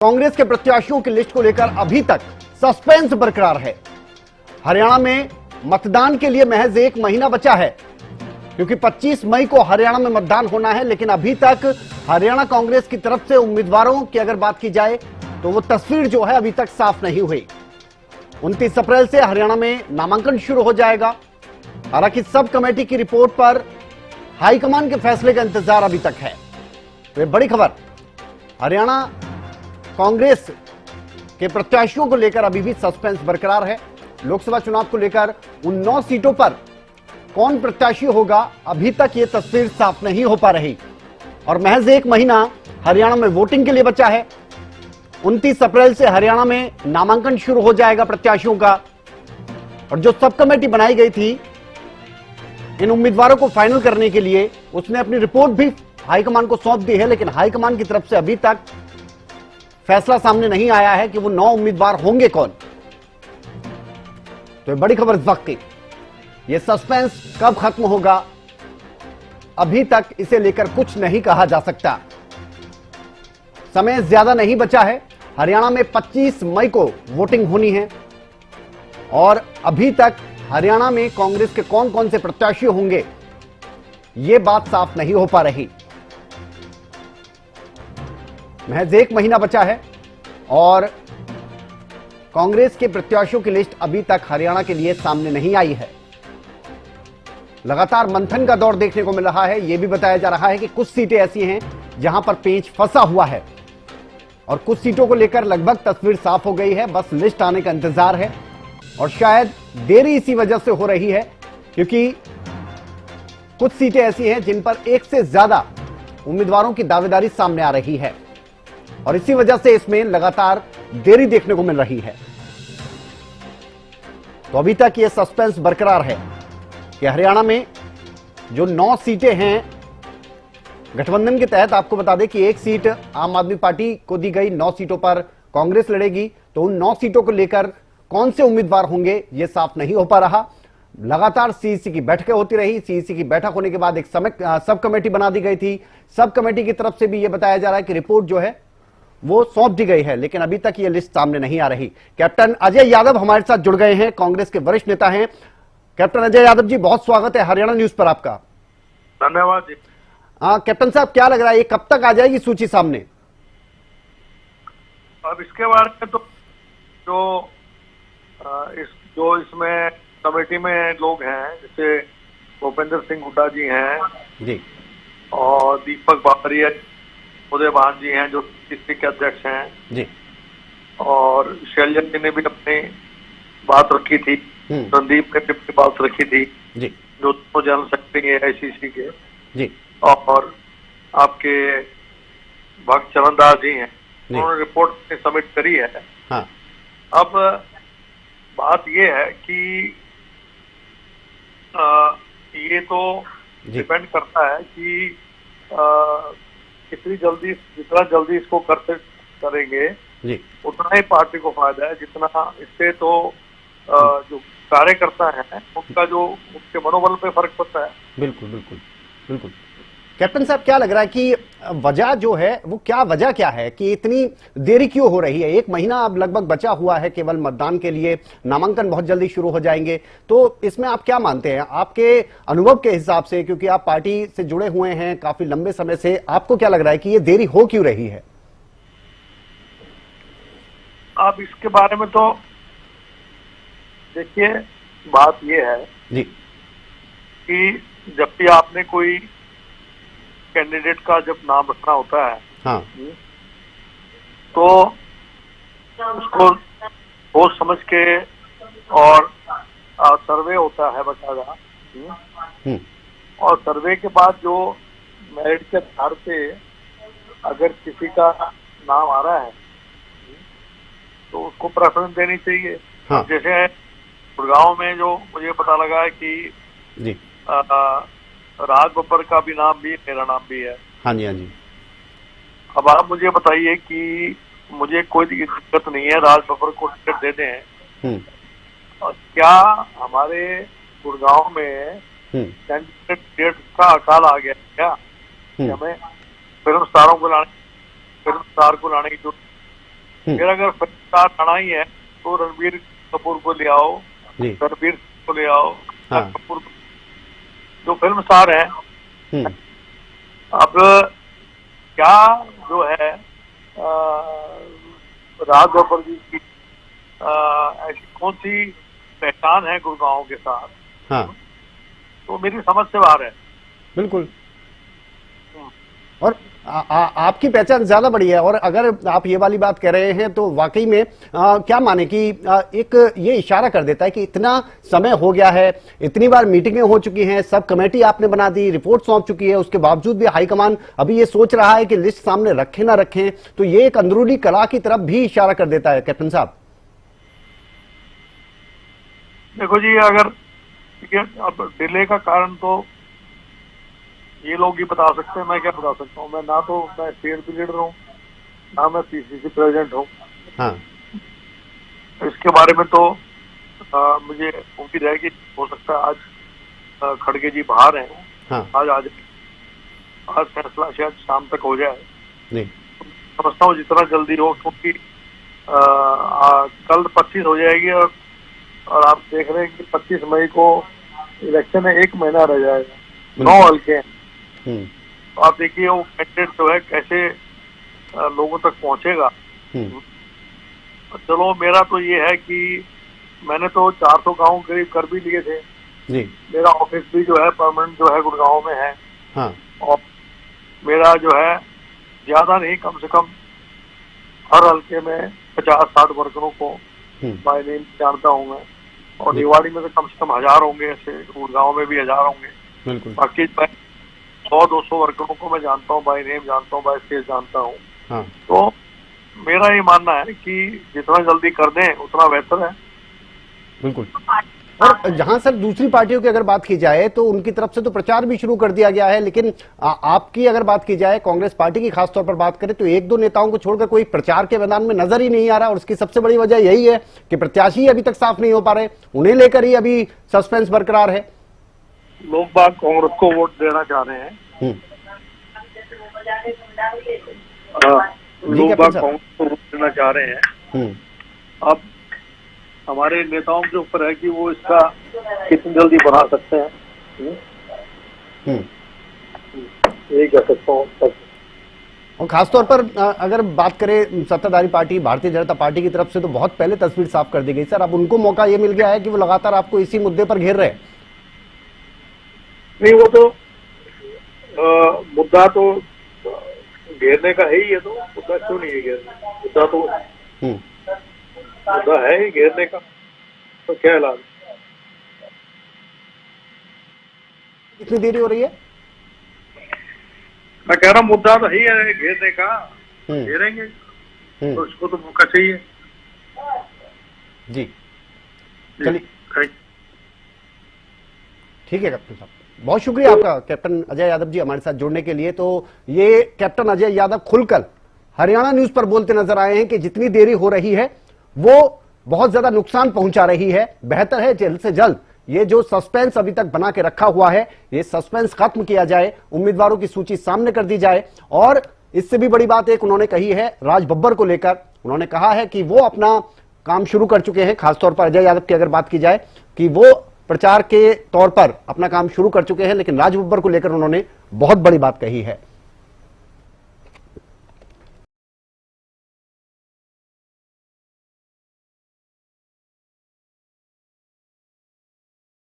कांग्रेस के प्रत्याशियों की लिस्ट को लेकर अभी तक सस्पेंस बरकरार है। हरियाणा में मतदान के लिए महज 1 महीना बचा है, क्योंकि 25 मई को हरियाणा में मतदान होना है। लेकिन अभी तक हरियाणा कांग्रेस की तरफ से उम्मीदवारों की अगर बात की जाए तो वो तस्वीर जो है अभी तक साफ नहीं हुई। 29 अप्रैल से हरियाणा में नामांकन शुरू हो जाएगा। हालांकि सब कमेटी की रिपोर्ट पर हाईकमान के फैसले का इंतजार अभी तक है। तो ये बड़ी खबर, हरियाणा कांग्रेस के प्रत्याशियों को लेकर अभी भी सस्पेंस बरकरार है। लोकसभा चुनाव को लेकर उन 9 सीटों पर कौन प्रत्याशी होगा, अभी तक यह तस्वीर साफ नहीं हो पा रही। और महज 1 महीना हरियाणा में वोटिंग के लिए बचा है। 29 अप्रैल से हरियाणा में नामांकन शुरू हो जाएगा प्रत्याशियों का। और जो सब कमेटी बनाई गई थी इन उम्मीदवारों को फाइनल करने के लिए, उसने अपनी रिपोर्ट भी हाईकमान को सौंप दी है। लेकिन हाईकमान की तरफ से अभी तक फैसला सामने नहीं आया है कि वो 9 उम्मीदवार होंगे कौन। तो ये बड़ी खबर इस वक्त की। ये सस्पेंस कब खत्म होगा, अभी तक इसे लेकर कुछ नहीं कहा जा सकता। समय ज्यादा नहीं बचा है। हरियाणा में 25 मई को वोटिंग होनी है और अभी तक हरियाणा में कांग्रेस के कौन कौन से प्रत्याशी होंगे, यह बात साफ नहीं हो पा रही। महज 1 महीना बचा है और कांग्रेस के प्रत्याशियों की लिस्ट अभी तक हरियाणा के लिए सामने नहीं आई है। लगातार मंथन का दौर देखने को मिल रहा है। यह भी बताया जा रहा है कि कुछ सीटें ऐसी हैं जहां पर पेंच फंसा हुआ है और कुछ सीटों को लेकर लगभग तस्वीर साफ हो गई है। बस लिस्ट आने का इंतजार है और शायद देरी इसी वजह से हो रही है, क्योंकि कुछ सीटें ऐसी हैं जिन पर एक से ज्यादा उम्मीदवारों की दावेदारी सामने आ रही है और इसी वजह से इसमें लगातार देरी देखने को मिल रही है। तो अभी तक यह सस्पेंस बरकरार है कि हरियाणा में जो 9 सीटें हैं गठबंधन के तहत, आपको बता दें कि 1 सीट आम आदमी पार्टी को दी गई, 9 सीटों पर कांग्रेस लड़ेगी। तो उन 9 सीटों को लेकर कौन से उम्मीदवार होंगे यह साफ नहीं हो पा रहा। लगातार सीईसी की बैठकें होती रही। सीईसी की बैठक होने के बाद एक सब कमेटी बना दी गई थी। सब कमेटी की तरफ से भी यह बताया जा रहा है कि रिपोर्ट जो है वो सौंप दी गई है, लेकिन अभी तक ये लिस्ट सामने नहीं आ रही। कैप्टन अजय यादव हमारे साथ जुड़ गए हैं, कांग्रेस के वरिष्ठ नेता हैं। कैप्टन अजय यादव जी, बहुत स्वागत है हरियाणा न्यूज पर आपका। धन्यवाद जी। कैप्टन साहब, क्या लग रहा है, ये कब तक आ जाएगी सूची सामने? अब इसके बारे में तो जो इसमें कमेटी में लोग हैं, जैसे भूपेंद्र सिंह हुड्डा जी हैं जी, और दीपक बाबरिया, उदयभान जी हैं जो किसी के अध्यक्ष हैं जी, और शैलजा जी ने भी अपनी बात रखी थी, संदीप ने भी अपनी बात रखी थी जी, जो तो जनरल सेक्रेटरी है आईसीसी के जी, और आपके भक्त चरण दास जी हैं, उन्होंने रिपोर्ट सबमिट करी है। हाँ। अब बात ये है कि ये तो डिपेंड करता है कि जितना जल्दी इसको करेंगे जी, उतना ही पार्टी को फायदा है। जितना इससे तो जो कार्यकर्ता है उनका जो उनके मनोबल पे फर्क पड़ता है। बिल्कुल बिल्कुल बिल्कुल। कैप्टन साहब, क्या लग रहा है कि वजह जो है वो वजह क्या है कि इतनी देरी क्यों हो रही है? 1 महीना अब लगभग बचा हुआ है केवल मतदान के लिए, नामांकन बहुत जल्दी शुरू हो जाएंगे। तो इसमें आप क्या मानते हैं, आपके अनुभव के हिसाब से, क्योंकि आप पार्टी से जुड़े हुए हैं काफी लंबे समय से, आपको क्या लग रहा है कि ये देरी हो क्यों रही है? अब इसके बारे में तो देखिए, बात ये है जी कि जब भी आपने कोई कैंडिडेट का जब नाम रखना होता है, हाँ, तो उसको सोच समझ के और सर्वे होता है बकायदा, और सर्वे के बाद जो मेरिट के आधार पे अगर किसी का नाम आ रहा है तो उसको प्रेफरेंस देनी चाहिए। हाँ। जैसे गुड़गांव में जो मुझे पता लगा है कि जी, राज बब्बर का भी नाम भी, मेरा नाम भी है। हाँ जी, हाँ जी। अब आप मुझे बताइए कि मुझे कोई दिक्कत नहीं है, राज बब्बर को टिकट दे दें। और क्या हमारे गुड़गांव में कैंडिडेट का अकाल आ गया क्या? हमें फिल्म स्टार को लाने की जरूरत मेरा अगर स्टार आना ही है तो रणबीर कपूर को ले आओ, रणबीर को ले आओ, कपूर जो फिल्म स्टार है। अब क्या जो है राज बब्बर जी की ऐसी कौन सी पहचान है गुड़गांव के साथ, तो मेरी समझ से बाहर है। बिल्कुल। और आपकी पहचान ज्यादा बड़ी है। और अगर आप ये वाली बात कह रहे हैं तो वाकई में क्या माने कि एक ये इशारा कर देता है कि इतना समय हो गया है, इतनी बार मीटिंगें हो चुकी हैं, सब कमेटी आपने बना दी, रिपोर्ट सौंप चुकी है, उसके बावजूद भी हाईकमान अभी ये सोच रहा है कि लिस्ट सामने रखें ना रखें, तो ये एक अंदरूनी कला की तरफ भी इशारा कर देता है कैप्टन साहब। देखो जी, अगर अब डिले का कारण तो ये लोग ही बता सकते हैं, मैं क्या बता सकता हूँ। मैं ना तो मैं CNP लीडर हूँ, ना मैं PCC प्रेसिडेंट हूँ। इसके बारे में तो मुझे उम्मीद है कि हो सकता है आज खड़गे जी बाहर हैं, आज फैसला शायद शाम तक हो जाए। समझता हूँ जितना जल्दी हो, क्योंकि कल 25 हो जाएगी और आप देख रहे हैं कि 25 मई को इलेक्शन है, 1 महीना रह जाएगा, 9 हल्के हैं। तो आप देखिए वो कैंडिडेट जो है कैसे लोगों तक पहुंचेगा। चलो मेरा तो ये है कि मैंने तो 400 गांव करीब कर भी लिए थे जी। मेरा ऑफिस भी जो है परमानेंट जो है गुड़गांव में है। और मेरा जो है ज्यादा नहीं, कम से कम हर हल्के में 50-60 वर्करों को बाय नेम जानता हूँ मैं। और निवाड़ी में तो कम से कम 1000 होंगे, ऐसे गुड़गांव में भी 1000 होंगे। बाकी 100-200 वर्करों को मैं जानता हूँ, बाय नेम जानता हूँ, बाय फेस जानता हूँ। तो मेरा ये मानना है कि जितना जल्दी कर दें उतना बेहतर है। बिल्कुल। और जहां सर दूसरी पार्टियों की अगर बात की जाए तो उनकी तरफ से तो प्रचार भी शुरू कर दिया गया है, लेकिन आपकी अगर बात की जाए, कांग्रेस पार्टी की खासतौर पर बात करें तो 1-2 नेताओं को छोड़कर कोई प्रचार के मैदान में नजर ही नहीं आ रहा। और उसकी सबसे बड़ी वजह यही है कि प्रत्याशी अभी तक साफ नहीं हो पा रहे, उन्हें लेकर ही अभी सस्पेंस बरकरार है। लोग बाग कांग्रेस को वोट देना चाह रहे हैं, लोग बाग कांग्रेस को वोट देना चाह रहे हैं। अब हमारे नेताओं के ऊपर है कि वो इसका कितनी जल्दी बढ़ा सकते हैं। यही कह सकता हूँ। और खासतौर पर अगर बात करें सत्ताधारी पार्टी भारतीय जनता पार्टी की तरफ से तो बहुत पहले तस्वीर साफ कर दी गई सर। अब उनको मौका ये मिल गया है कि वो लगातार आपको इसी मुद्दे पर घेर रहे हैं। नहीं, वो तो मुद्दा तो घेरने का है ही है, तो मुद्दा क्यों नहीं है घेरने, मुद्दा तो मुद्दा है ही घेरने का, तो क्या इलाज। कितनी देरी हो रही है? मैं कह रहा हूँ मुद्दा तो ही है घेरने का, घेरेंगे तो उसको तो मौका चाहिए जी। चलिए ठीक है कैप्टन साहब, बहुत शुक्रिया आपका कैप्टन अजय यादव जी हमारे साथ जुड़ने के लिए। तो ये कैप्टन अजय यादव खुलकर हरियाणा न्यूज पर बोलते नजर आए हैं कि जितनी देरी हो रही है वो बहुत ज्यादा नुकसान पहुंचा रही है। बेहतर है जल्द से जल्द ये जो सस्पेंस अभी तक बना के रखा हुआ है, ये सस्पेंस खत्म किया जाए, उम्मीदवारों की सूची सामने कर दी जाए। और इससे भी बड़ी बात एक उन्होंने कही है राज बब्बर को लेकर, उन्होंने कहा है कि वो अपना काम शुरू कर चुके हैं। खासतौर पर अजय यादव की अगर बात की जाए कि वो प्रचार के तौर पर अपना काम शुरू कर चुके हैं, लेकिन राज बब्बर को लेकर उन्होंने बहुत बड़ी बात कही है।